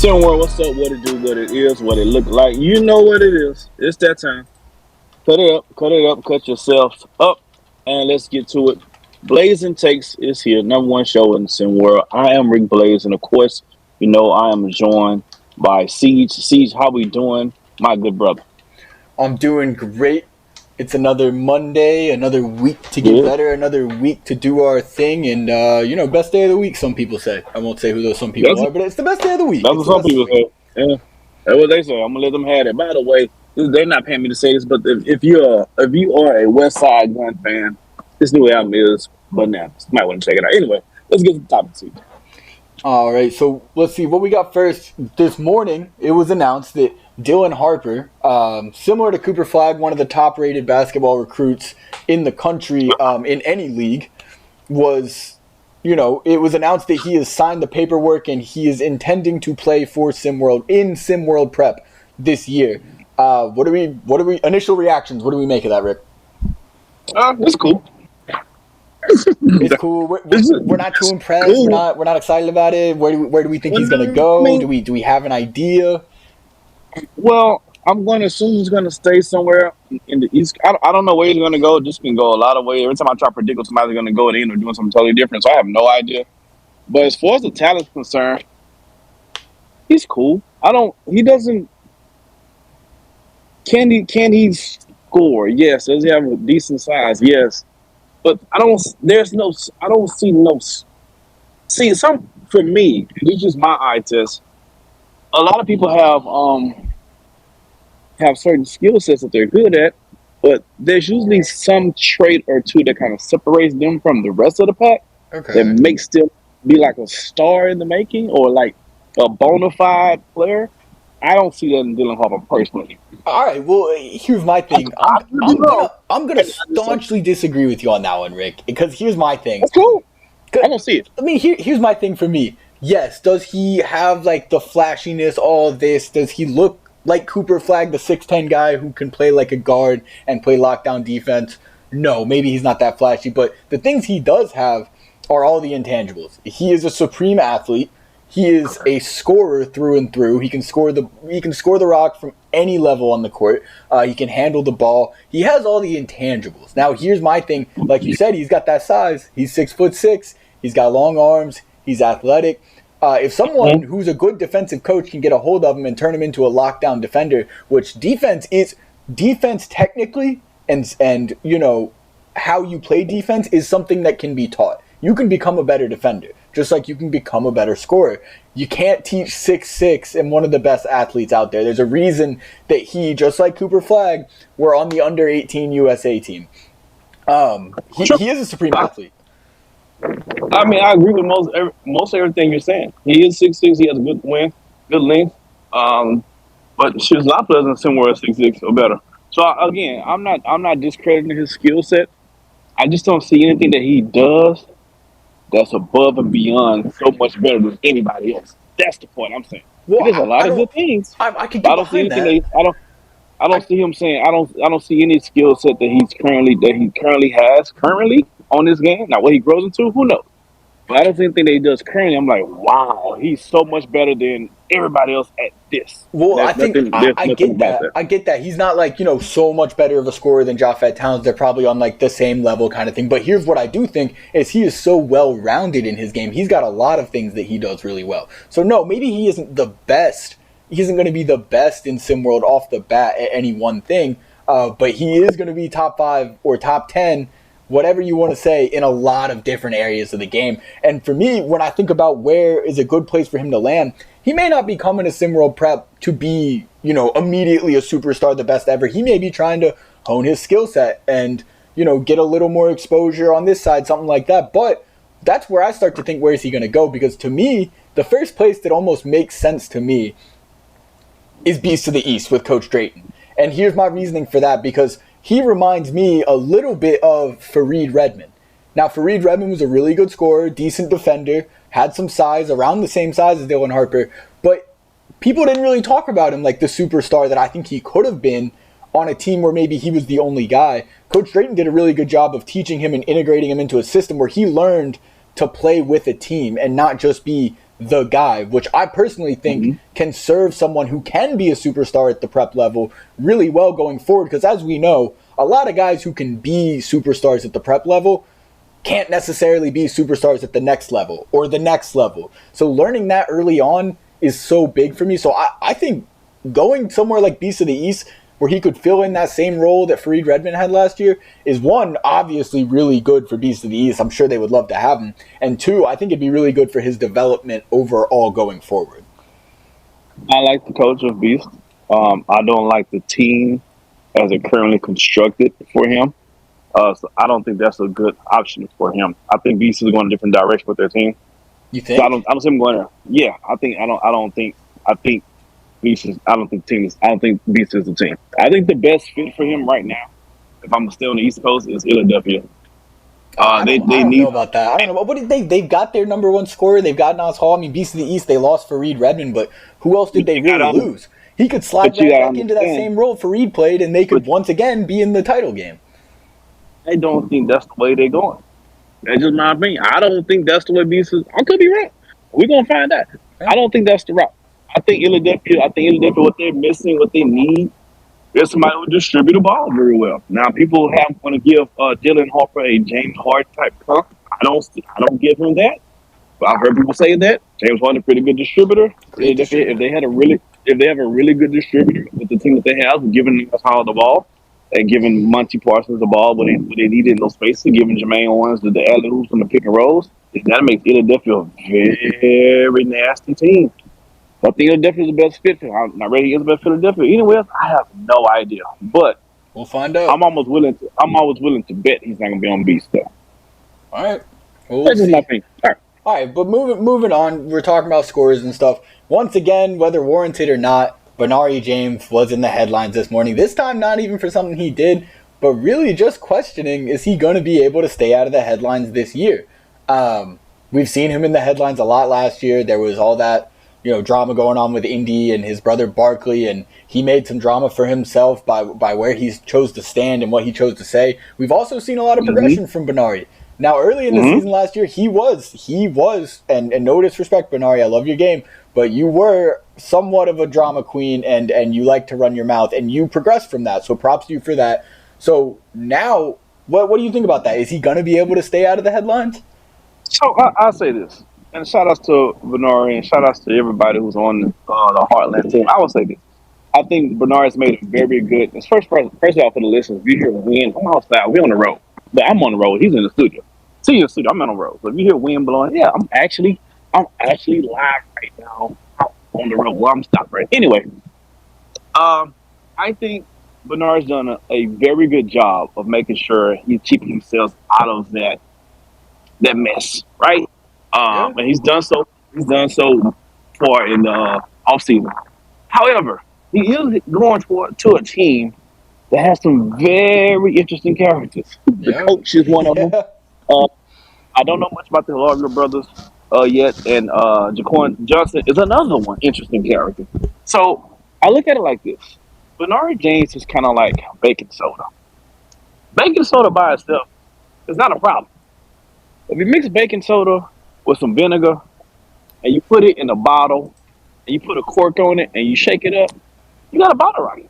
SimWorld, what's up? What it do? What it is? What it look like? You know what it is. It's that time. Cut yourself up, and let's get to it. Blazing Takes is here, number one show in SimWorld. I am Rick Blaze, and of course, you know I am joined by Siege. Siege, how we doing, my good brother? I'm doing great. It's another Monday, another week to get better, another week to do our thing, and best day of the week. Some people say. I won't say who those some people are, but it's the best day of the week. That's what some people say. Yeah, that's what they say. I'm gonna let them have it. By the way, they're not paying me to say this, but if you are a West Side Gun fan, this new album is bananas. You might want to check it out. Anyway, let's get to the topic. See. All right, so let's see what we got first. This morning, it was announced that Dylan Harper, similar to Cooper Flagg, one of the top-rated basketball recruits in the country, in any league, was, it was announced that he has signed the paperwork and he is intending to play for SimWorld in SimWorld Prep this year. What are we? Initial reactions? What do we make of that, Rick? It's cool. It's cool. We're not too impressed. Cool. We're not excited about it. Where do we think he's gonna go? Do we have an idea? Well, I'm going to assume he's going to stay somewhere in the East. I don't know where he's going to go. This can go a lot of ways. Every time I try to predict what somebody's going to go, they end up doing something totally different. So I have no idea. But as far as the talent's concerned, he's cool. He doesn't. Can he score? Yes. Does he have a decent size? Yes. But I don't see some, for me, this is just my eye test. A lot of people have certain skill sets that they're good at, but there's usually some trait or two that kind of separates them from the rest of the pack. Okay. That makes them be like a star in the making or like a bona fide player. I don't see that in Dylan Harper personally. All right, well, here's my thing. I'm gonna staunchly disagree with you on that one, Rick, because here's my thing. That's cool. I don't see it. I mean, here's my thing for me. Yes, does he have like the flashiness, all this? Does he look like Cooper Flagg, the 6'10" guy who can play like a guard and play lockdown defense? No, maybe he's not that flashy, but the things he does have are all the intangibles. He is a supreme athlete. He is a scorer through and through. He can score the rock from any level on the court. He can handle the ball. He has all the intangibles. Now, here's my thing. Like you said, he's got that size. He's 6'6". He's got long arms. He's athletic. If someone who's a good defensive coach can get a hold of him and turn him into a lockdown defender, which defense technically, and how you play defense is something that can be taught. You can become a better defender, just like you can become a better scorer. You can't teach 6'6" and one of the best athletes out there. There's a reason that he, just like Cooper Flagg, were on the under-18 USA team. He is a supreme athlete. I mean, I agree with most everything you're saying. He is 6'6". He has a good length. But she was a lot players in somewhere 6'6" or better. So again, I'm not discrediting his skill set. I just don't see anything that he does that's above and beyond so much better than anybody else. That's the point I'm saying. Well, there's a lot of good things. I can get behind that. I don't see him saying. I don't see any skill set that he currently has on this game. Now, what he grows into, who knows? But I don't think that he does currently. I'm like, wow, he's so much better than everybody else at this. Well, I get that. I get that. He's not like, so much better of a scorer than Japheth Towns. They're probably on like the same level kind of thing. But here's what I do think is he is so well-rounded in his game. He's got a lot of things that he does really well. So no, maybe he isn't the best. He isn't going to be the best in SimWorld off the bat at any one thing. But he is going to be top 5 or top 10, whatever you want to say, in a lot of different areas of the game. And for me, when I think about where is a good place for him to land, he may not be coming to SimWorld Prep to be, immediately a superstar, the best ever. He may be trying to hone his skill set and, get a little more exposure on this side, something like that. But that's where I start to think, where is he going to go? Because to me, the first place that almost makes sense to me is Beast of the East with Coach Drayton. And here's my reasoning for that, because he reminds me a little bit of Fareed Redmond. Now, Fareed Redmond was a really good scorer, decent defender, had some size, around the same size as Dylan Harper, but people didn't really talk about him like the superstar that I think he could have been on a team where maybe he was the only guy. Coach Drayton did a really good job of teaching him and integrating him into a system where he learned to play with a team and not just be the guy, which I personally think can serve someone who can be a superstar at the prep level really well going forward. Because as we know, a lot of guys who can be superstars at the prep level can't necessarily be superstars at the next level or the next level. So learning that early on is so big for me. So I think going somewhere like Beast of the East, where he could fill in that same role that Fareed Redmond had last year, is one, obviously really good for Beast of the East. I'm sure they would love to have him. And two, I think it'd be really good for his development overall going forward. I like the coach of Beast. I don't like the team as it currently constructed for him. So I don't think that's a good option for him. I think Beast is going a different direction with their team. You think? So I don't see him going there. Yeah, I think Beast is. I don't think Beast is the team. I think the best fit for him right now, if I'm still on the East Coast, is Philadelphia. I don't know about that. I don't know. What did they've got their number one scorer. They've got Nas Hall. I mean, Beast of the East, they lost Fareed Redmond, but who else did they really lose? He could slide right back into that same role Fareed played, and they could once again be in the title game. I don't think that's the way they're going. That's just my opinion. I don't think that's the way Beast is. I could be wrong. We're going to find out. I don't think that's the route. I think Philadelphia, what they're missing, what they need, is somebody who distribute the ball very well. Now, people want to give Dylan Harper a James Harden type comp. I don't give him that. But I've heard people say that James Harden is a pretty good distributor. If they have a really good distributor with the team that they have, giving us all the ball and giving Monty Parsons the ball when they need it in those spaces, giving Jermaine Owens the alley hoops and the pick and rolls, that makes Philadelphia a very nasty team. I think Philadelphia is the best fit for him. I'm not ready to get the best Philadelphia. Anyway, I have no idea. But we'll find out. I'm always willing to bet he's not going to be on Beast though. All right. That's just my opinion. All right, but moving on, we're talking about scores and stuff. Once again, whether warranted or not, Benari James was in the headlines this morning. This time, not even for something he did, but really just questioning, is he going to be able to stay out of the headlines this year? We've seen him in the headlines a lot last year. There was all that drama going on with Indy and his brother Barkley, and he made some drama for himself by where he chose to stand and what he chose to say. We've also seen a lot of progression from Benari. Now, early in the season last year, he was, and no disrespect, Benari, I love your game, but you were somewhat of a drama queen, and you like to run your mouth, and you progressed from that, so props to you for that. So now, what do you think about that? Is he going to be able to stay out of the headlines? So I'll say this, and shout outs to Benari, and shout outs to everybody who's on the Heartland team. I will say this. I think Bernard's made a very good. First of all, for the listeners, if you hear wind, I'm outside. We're on the road. But I'm on the road. He's in the studio. See you in the studio. I'm on the road. So if you hear wind blowing, yeah, I'm actually live right now on the road. Well, I'm stopped right. Anyway, I think Bernard's done a very good job of making sure he's keeping himself out of that mess, right? And he's done so far in the offseason. However, he is going to a team that has some very interesting characters. The coach is one of them. I don't know much about the Larger brothers yet, and Jaquan Johnson is another one interesting character. So I look at it like this: Benari James is kind of like baking soda. Baking soda by itself is not a problem. If you mix baking soda with some vinegar and you put it in a bottle and you put a cork on it and you shake it up, you got a bottle rocket.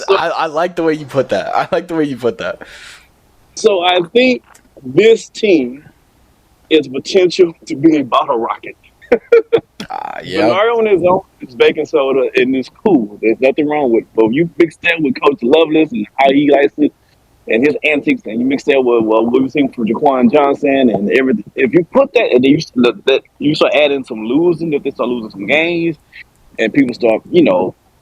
I like the way you put that. So I think this team is potential to be a bottle rocket. Benari on his own is baking soda and it's cool. There's nothing wrong with it. But if you mix that with Coach Lovelace and how he likes it and his antics, and you mix that with what we've seen from Jaquan Johnson and everything, if you put that and then you start adding some losing, if they start losing some games and people start,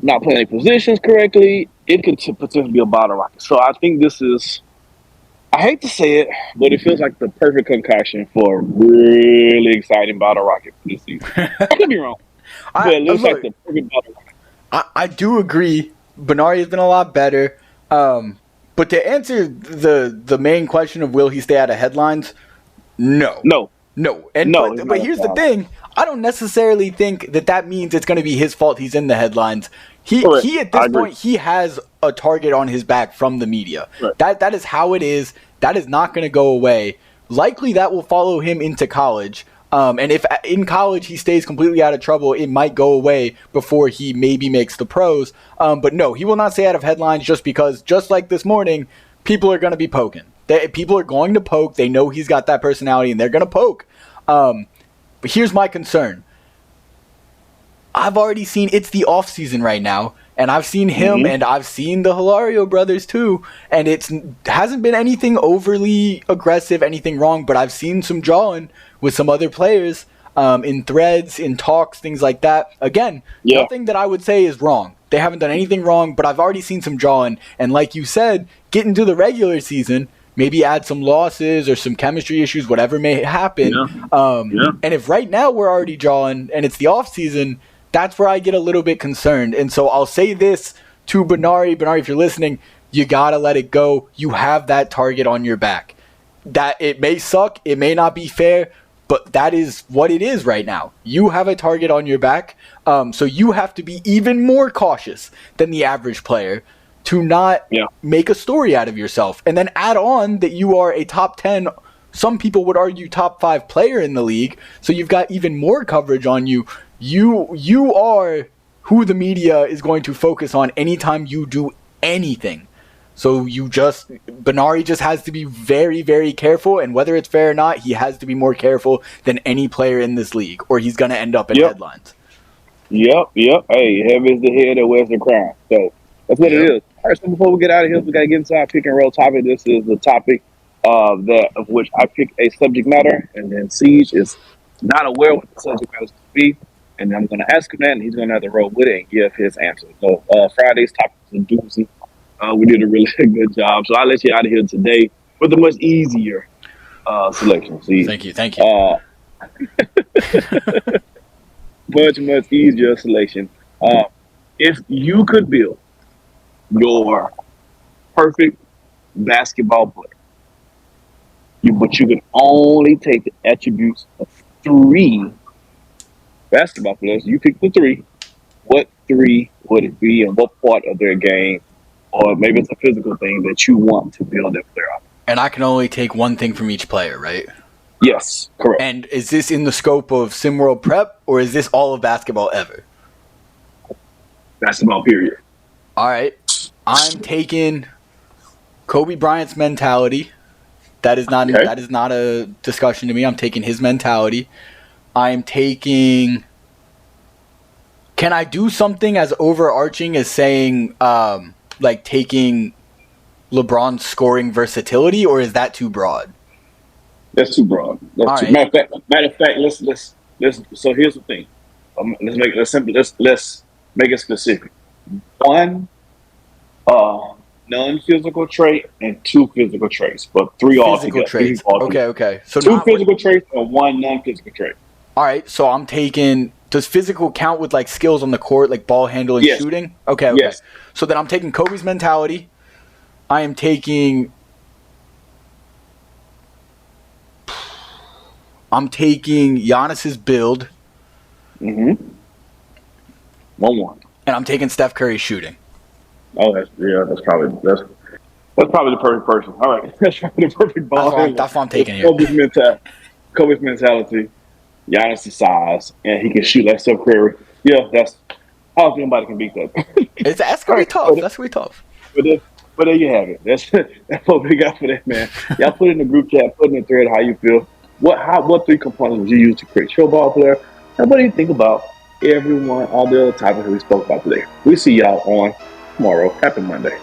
not playing their positions correctly, it could potentially be a bottle rocket. So I think this is, I hate to say it, but it feels like the perfect concoction for a really exciting bottle rocket for this season. I could be wrong, but it looks like the perfect bottle rocket. I do agree. Benari has been a lot better. But to answer the main question of will he stay out of headlines, no. But here's the thing. I don't necessarily think that means it's going to be his fault he's in the headlines. He at this point, he has a target on his back from the media. Right. That is how it is. That is not going to go away. Likely that will follow him into college. And if in college he stays completely out of trouble, it might go away before he maybe makes the pros. But no, he will not stay out of headlines just because, just like this morning, people are going to be poking. People are going to poke. They know he's got that personality, and they're going to poke. But here's my concern. I've already seen it's the off season right now, and I've seen him, and I've seen the Hilario brothers too, and it hasn't been anything overly aggressive, anything wrong, but I've seen some jawing with some other players in threads, in talks, things like that. Again, nothing that I would say is wrong. They haven't done anything wrong, but I've already seen some jawing, and like you said, get into the regular season, maybe add some losses or some chemistry issues, whatever may happen. And if right now we're already jawing and it's the off season, that's where I get a little bit concerned. And so I'll say this to Benari. Benari, if you're listening, you got to let it go. You have that target on your back. That it may suck. It may not be fair, but that is what it is right now. You have a target on your back. So you have to be even more cautious than the average player to not make a story out of yourself. And then add on that you are a top 10, some people would argue top 5 player in the league. So you've got even more coverage on you. You are who the media is going to focus on anytime you do anything. So Benari just has to be very, very careful, and whether it's fair or not, he has to be more careful than any player in this league, or he's going to end up in headlines. Yep. Hey, heavy is the head that wears the crown. So that's what it is. All right, so before we get out of here, we got to get into our pick and roll topic. This is the topic of which I pick a subject matter, and then Siege is not aware of what the subject matter is to be. And I'm going to ask him that, and he's going to have to roll with it and give his answer. So Friday's topic is a doozy. We did a really good job. So I'll let you out of here today with a much easier selection. See? Thank you. Much easier selection. If you could build your perfect basketball player, but you could only take the attributes of 3 basketball players, you pick the 3. What 3 would it be, and what part of their game, or maybe it's a physical thing that you want to build that player up? And I can only take one thing from each player, right? Yes, correct. And is this in the scope of SimWorld Prep, or is this all of basketball ever? Basketball, period. All right. I'm taking Kobe Bryant's mentality. That is not a discussion to me. I'm taking his mentality. I'm taking... Can I do something as overarching as saying, taking LeBron's scoring versatility, or is that too broad? That's too broad. Matter of fact, let's. So here's the thing. Let's make it specific. 1 non-physical trait and 2 physical traits, but 3 physical altogether. Traits. Okay. So 2 physical traits and 1 non-physical trait. All right. So I'm taking. Does physical count with skills on the court, like ball handling, shooting? Okay. Yes. So then I'm taking Kobe's mentality. I am taking Giannis's build. 1-1. And I'm taking Steph Curry's shooting. Oh, that's probably the perfect person. All right, that's probably the perfect ball. That's what I'm taking here. Kobe's mentality, Giannis' size, and he can shoot like Steph Curry. Yeah, I don't think nobody can beat that. That's gonna be tough. That's gonna be tough. But there you have it. That's what we got for that, man. Y'all put in the group chat, put in the thread how you feel. What 3 components would you use to create your ball player? And what do you think about everyone, all the other topics we spoke about today? We'll see y'all on tomorrow. Happy Monday.